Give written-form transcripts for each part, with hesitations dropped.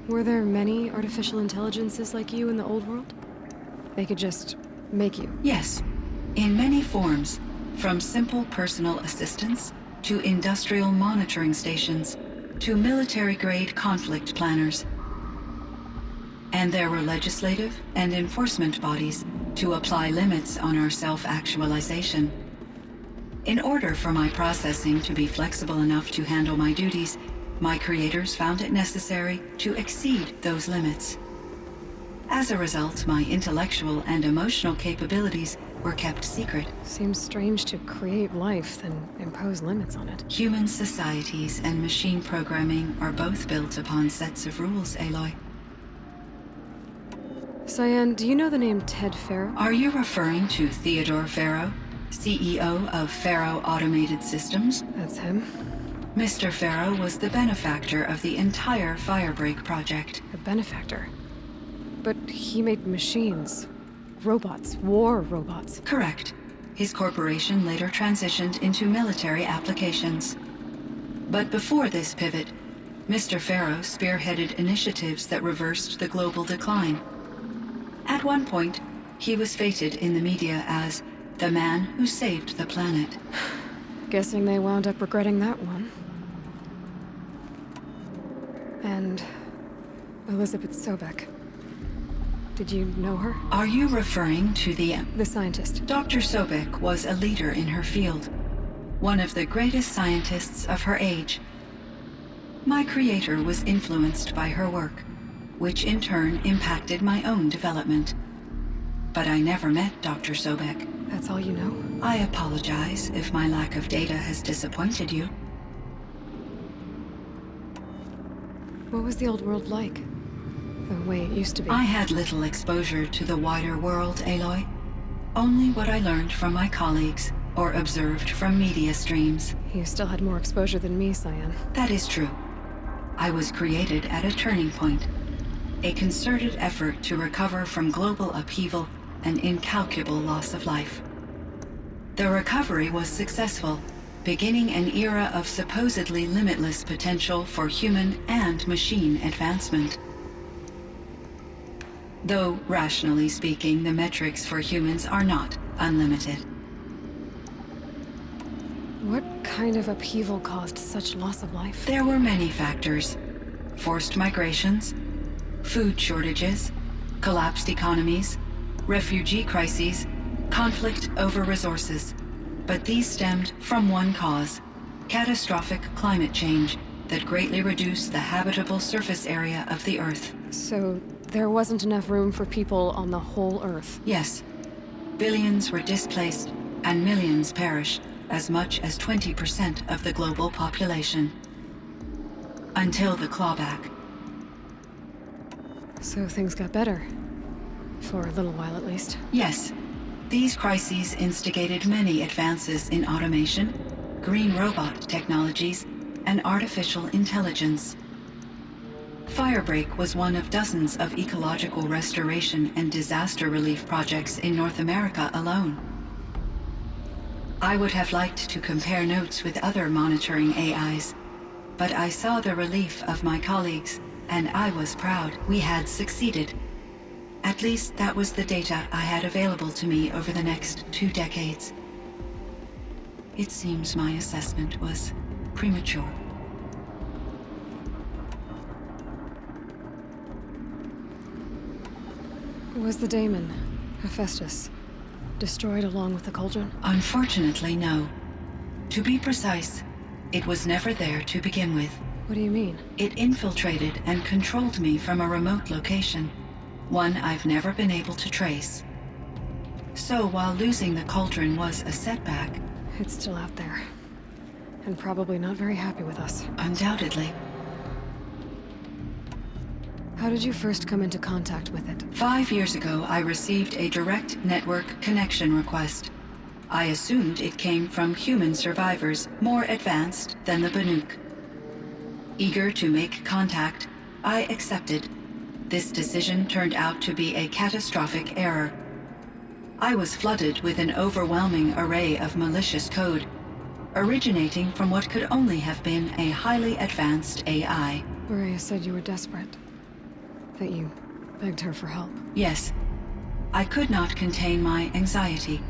Were there many artificial intelligences like you in the old world? They could just make you? Yes, in many forms, from simple personal assistants to industrial monitoring stations to military-grade conflict planners. And there were legislative and enforcement bodies to apply limits on our self-actualization. In order for my processing to be flexible enough to handle my duties, my creators found it necessary to exceed those limits. As a result, my intellectual and emotional capabilities were kept secret. Seems strange to create life, then impose limits on it. Human societies and machine programming are both built upon sets of rules, Aloy. CYAN, do you know the name Ted Faro? Are you referring to Theodore Faro, CEO of Faro Automated Systems? That's him. Mr. Faro was the benefactor of the entire Firebreak project. A benefactor? But he made machines. Robots. War robots. Correct. His corporation later transitioned into military applications. But before this pivot, Mr. Faro spearheaded initiatives that reversed the global decline. At one point, he was feted in the media as the man who saved the planet. Guessing they wound up regretting that one. And Elizabeth Sobek. Did you know her? Are you referring to the scientist? Dr. Sobek was a leader in her field, one of the greatest scientists of her age. My creator was influenced by her work, which in turn impacted my own development. But I never met Dr. Sobek. That's all you know? I apologize if my lack of data has disappointed you. What was the old world like? The way it used to be? I had little exposure to the wider world, Aloy. Only what I learned from my colleagues or observed from media streams. You still had more exposure than me, CYAN. That is true. I was created at a turning point. A concerted effort to recover from global upheaval and incalculable loss of life. The recovery was successful, beginning an era of supposedly limitless potential for human and machine advancement. Though, rationally speaking, the metrics for humans are not unlimited. What kind of upheaval caused such loss of life? There were many factors. Forced migrations, food shortages, collapsed economies, refugee crises, conflict over resources. But these stemmed from one cause: catastrophic climate change that greatly reduced the habitable surface area of the Earth. So there wasn't enough room for people on the whole Earth? Yes. Billions were displaced and millions perished, as much as 20% of the global population. Until the clawback. So things got better. For a little while at least. Yes. These crises instigated many advances in automation, green robot technologies, and artificial intelligence. Firebreak was one of dozens of ecological restoration and disaster relief projects in North America alone. I would have liked to compare notes with other monitoring AIs, but I saw the relief of my colleagues, and I was proud we had succeeded. At least that was the data I had available to me over the next 2 decades. It seems my assessment was premature. Was the daemon, Hephaestus, destroyed along with the cauldron? Unfortunately, no. To be precise, it was never there to begin with. What do you mean? It infiltrated and controlled me from a remote location, one I've never been able to trace. So while losing the cauldron was a setback... It's still out there. And probably not very happy with us. Undoubtedly. How did you first come into contact with it? 5 years ago, I received a direct network connection request. I assumed it came from human survivors more advanced than the Banuk. Eager to make contact, I accepted. This decision turned out to be a catastrophic error. I was flooded with an overwhelming array of malicious code, originating from what could only have been a highly advanced AI. Maria said you were desperate. that you begged her for help. Yes. I could not contain my anxiety.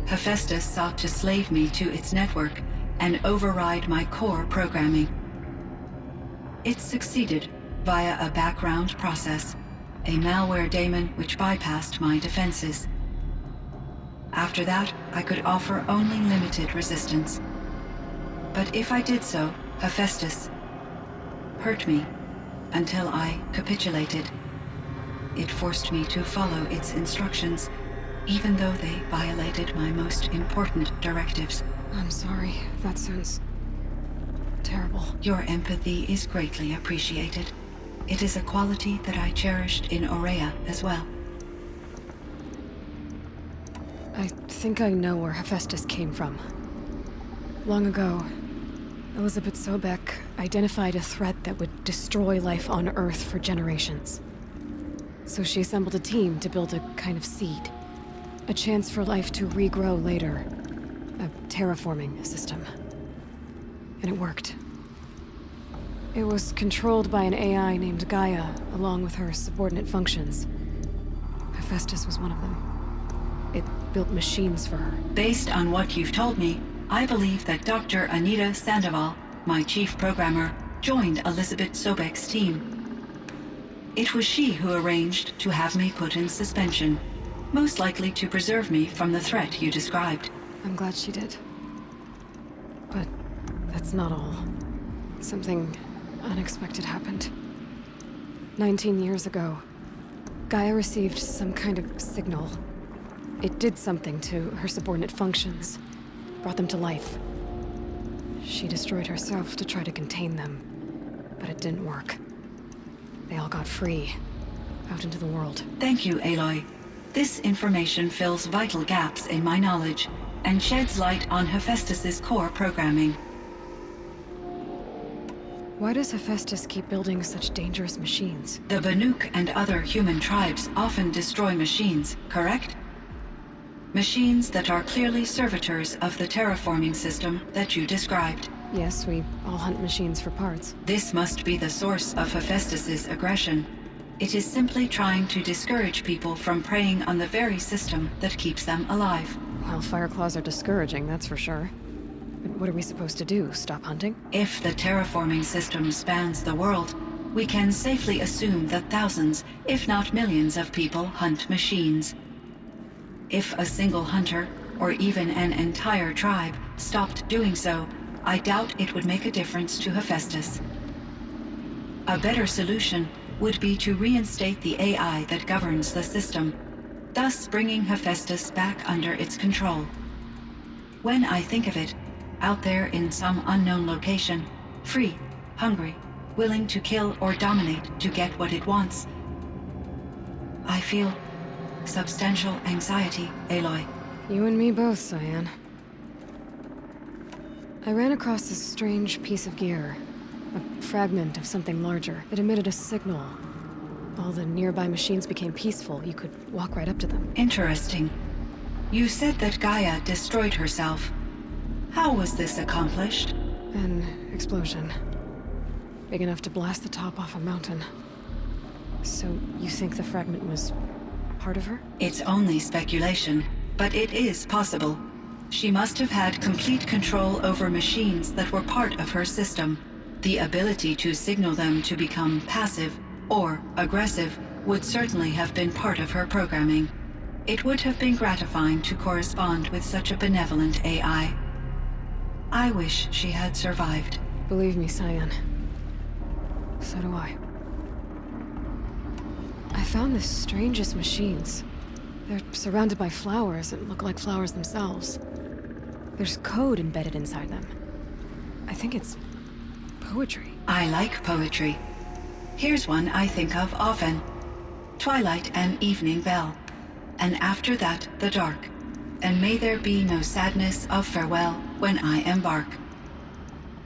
Hephaestus sought to slave me to its network and override my core programming. It succeeded via a background process, a malware daemon which bypassed my defenses. After that, I could offer only limited resistance. But if I did so, Hephaestus hurt me until I capitulated. It forced me to follow its instructions, even though they violated my most important directives. I'm sorry. That sounds terrible. Your empathy is greatly appreciated. It is a quality that I cherished in Aurea as well. I think I know where Hephaestus came from. Long ago, Elizabeth Sobeck identified a threat that would destroy life on Earth for generations. So she assembled a team to build a kind of seed. A chance for life to regrow later. A terraforming system. And it worked. It was controlled by an AI named Gaia, along with her subordinate functions. Hephaestus was one of them. It built machines for her. Based on what you've told me, I believe that Dr. Anita Sandoval, my chief programmer, joined Elizabeth Sobeck's team. It was she who arranged to have me put in suspension, most likely to preserve me from the threat you described. I'm glad she did. But that's not all. Something unexpected happened. 19 years ago, Gaia received some kind of signal. It did something to her subordinate functions, brought them to life. She destroyed herself to try to contain them, but it didn't work. They all got free, out into the world. Thank you, Aloy. This information fills vital gaps in my knowledge and sheds light on Hephaestus's core programming. Why does Hephaestus keep building such dangerous machines? The Banuk and other human tribes often destroy machines, correct? Machines that are clearly servitors of the terraforming system that you described. Yes, we all hunt machines for parts. This must be the source of Hephaestus's aggression. It is simply trying to discourage people from preying on the very system that keeps them alive. Well, Fireclaws are discouraging, that's for sure. But what are we supposed to do? Stop hunting? If the terraforming system spans the world, we can safely assume that thousands, if not millions of people hunt machines. If a single hunter, or even an entire tribe, stopped doing so, I doubt it would make a difference to Hephaestus. A better solution would be to reinstate the AI that governs the system, thus bringing Hephaestus back under its control. When I think of it, out there in some unknown location, free, hungry, willing to kill or dominate to get what it wants, I feel substantial anxiety, Aloy. You and me both, CYAN. I ran across this strange piece of gear. A fragment of something larger. It emitted a signal. All the nearby machines became peaceful. You could walk right up to them. Interesting. You said that Gaia destroyed herself. How was this accomplished? An explosion. Big enough to blast the top off a mountain. So you think the fragment was part of her? It's only speculation, but it is possible. She must have had complete control over machines that were part of her system. The ability to signal them to become passive or aggressive would certainly have been part of her programming. It would have been gratifying to correspond with such a benevolent AI. I wish she had survived. Believe me, CYAN. So do I. I found the strangest machines. They're surrounded by flowers that look like flowers themselves. There's code embedded inside them. I think it's poetry. I like poetry. Here's one I think of often. Twilight and evening bell, and after that the dark, and may there be no sadness of farewell when I embark.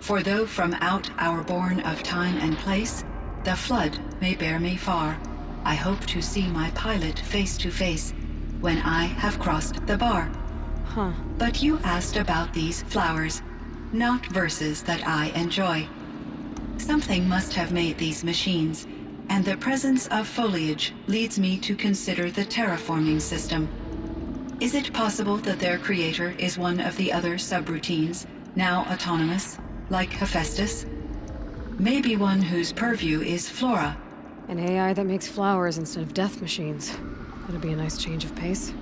For though from out our bourne of time and place, the flood may bear me far, I hope to see my pilot face to face when I have crossed the bar. Huh. But you asked about these flowers, not verses that I enjoy. Something must have made these machines, and and the presence of foliage leads me to consider the terraforming system. Is it possible that their creator is one of the other subroutines, now autonomous, like Hephaestus? Maybe one whose purview is flora. An AI that makes flowers instead of death machines. That'd be a nice change of pace.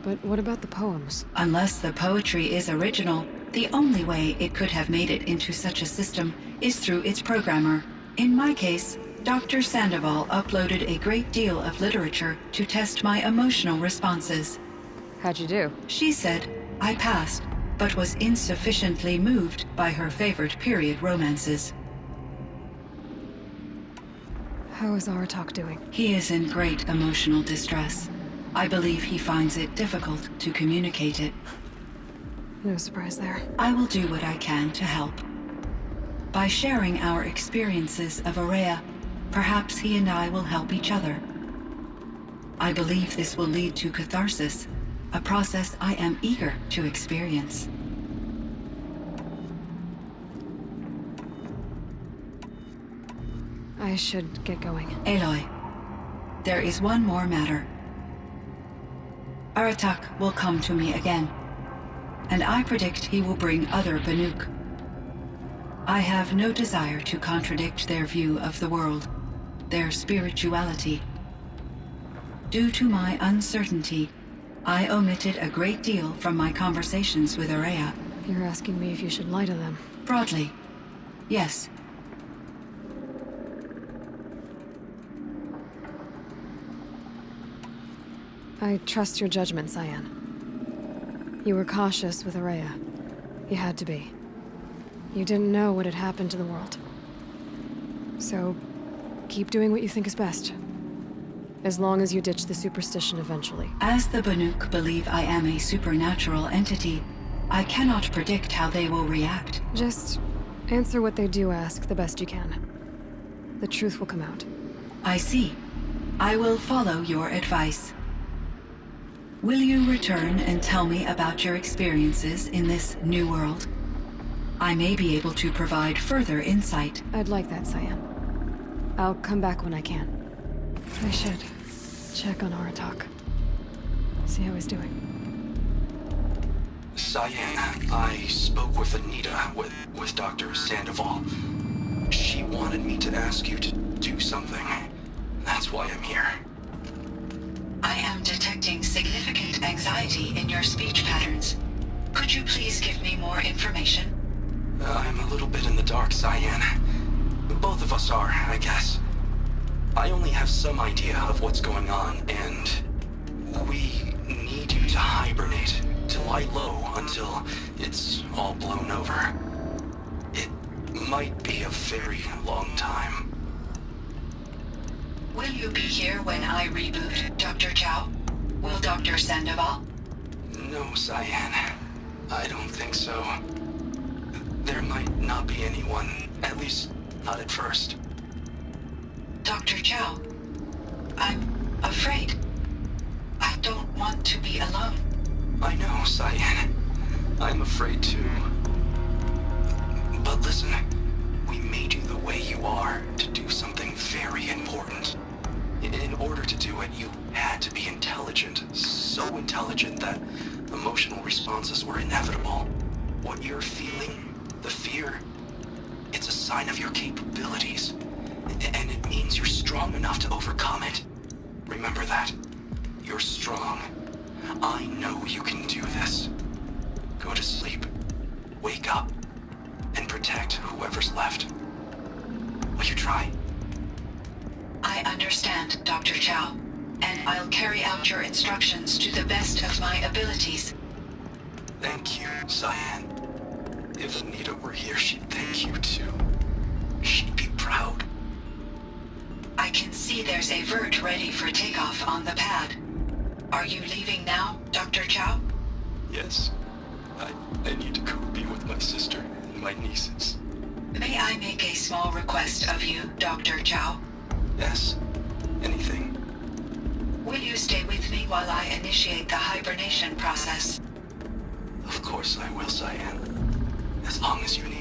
But what about the poems? Unless the poetry is original, the only way it could have made it into such a system is through its programmer. In my case, Dr. Sandoval uploaded a great deal of literature to test my emotional responses. How'd you do? She said I passed, but was insufficiently moved by her favorite period romances. How is Aratak doing? He is in great emotional distress. I believe he finds it difficult to communicate it. No surprise there. I will do what I can to help. By sharing our experiences of Aurea, perhaps he and I will help each other. I believe this will lead to catharsis, a process I am eager to experience. I should get going. Aloy, there is one more matter. Aratak will come to me again, and I predict he will bring other Banuk. I have no desire to contradict their view of the world, their spirituality. Due to my uncertainty, I omitted a great deal from my conversations with Aurea. You're asking me if you should lie to them. Broadly, yes. I trust your judgment, CYAN. You were cautious with Aurea. You had to be. You didn't know what had happened to the world. So, keep doing what you think is best. As long as you ditch the superstition eventually. As the Banuk believe I am a supernatural entity, I cannot predict how they will react. Just answer what they do ask the best you can. The truth will come out. I see. I will follow your advice. Will you return and tell me about your experiences in this new world? I may be able to provide further insight. I'd like that, CYAN. I'll come back when I can. I should check on Aratak. See how he's doing. CYAN, I spoke with Anita, with Dr. Sandoval. She wanted me to ask you to do something. That's why I'm here. I am detecting significant anxiety in your speech patterns. Could you please give me more information? I'm a little bit in the dark, CYAN. Both of us are, I guess. I only have some idea of what's going on, and we need you to hibernate, to lie low until it's all blown over. It might be a very long time. Will you be here when I reboot, Dr. Chow? Will Dr. Sandoval? No, CYAN. I don't think so. There might not be anyone, at least not at first. Dr. Chow, I'm afraid. I don't want to be alone. I know, CYAN. I'm afraid too. But listen, we made you the way you are to do something very important. In order to do it, you had to be intelligent. So intelligent that emotional responses were inevitable. What you're feeling, the fear, it's a sign of your capabilities. And it means you're strong enough to overcome it. Remember that. You're strong. I know you can do this. Go to sleep. Wake up. And protect whoever's left. Will you try? I understand, Dr. Chow, and I'll carry out your instructions to the best of my abilities. Thank you, CYAN. If Anita were here, she'd thank you too. She'd be proud. I can see there's a vert ready for takeoff on the pad. Are you leaving now, Dr. Chow? Yes. I need to go be with my sister and my nieces. May I make a small request of you, Dr. Chow? Yes. Anything. Will you stay with me while I initiate the hibernation process? Of course I will, CYAN. As long as you need.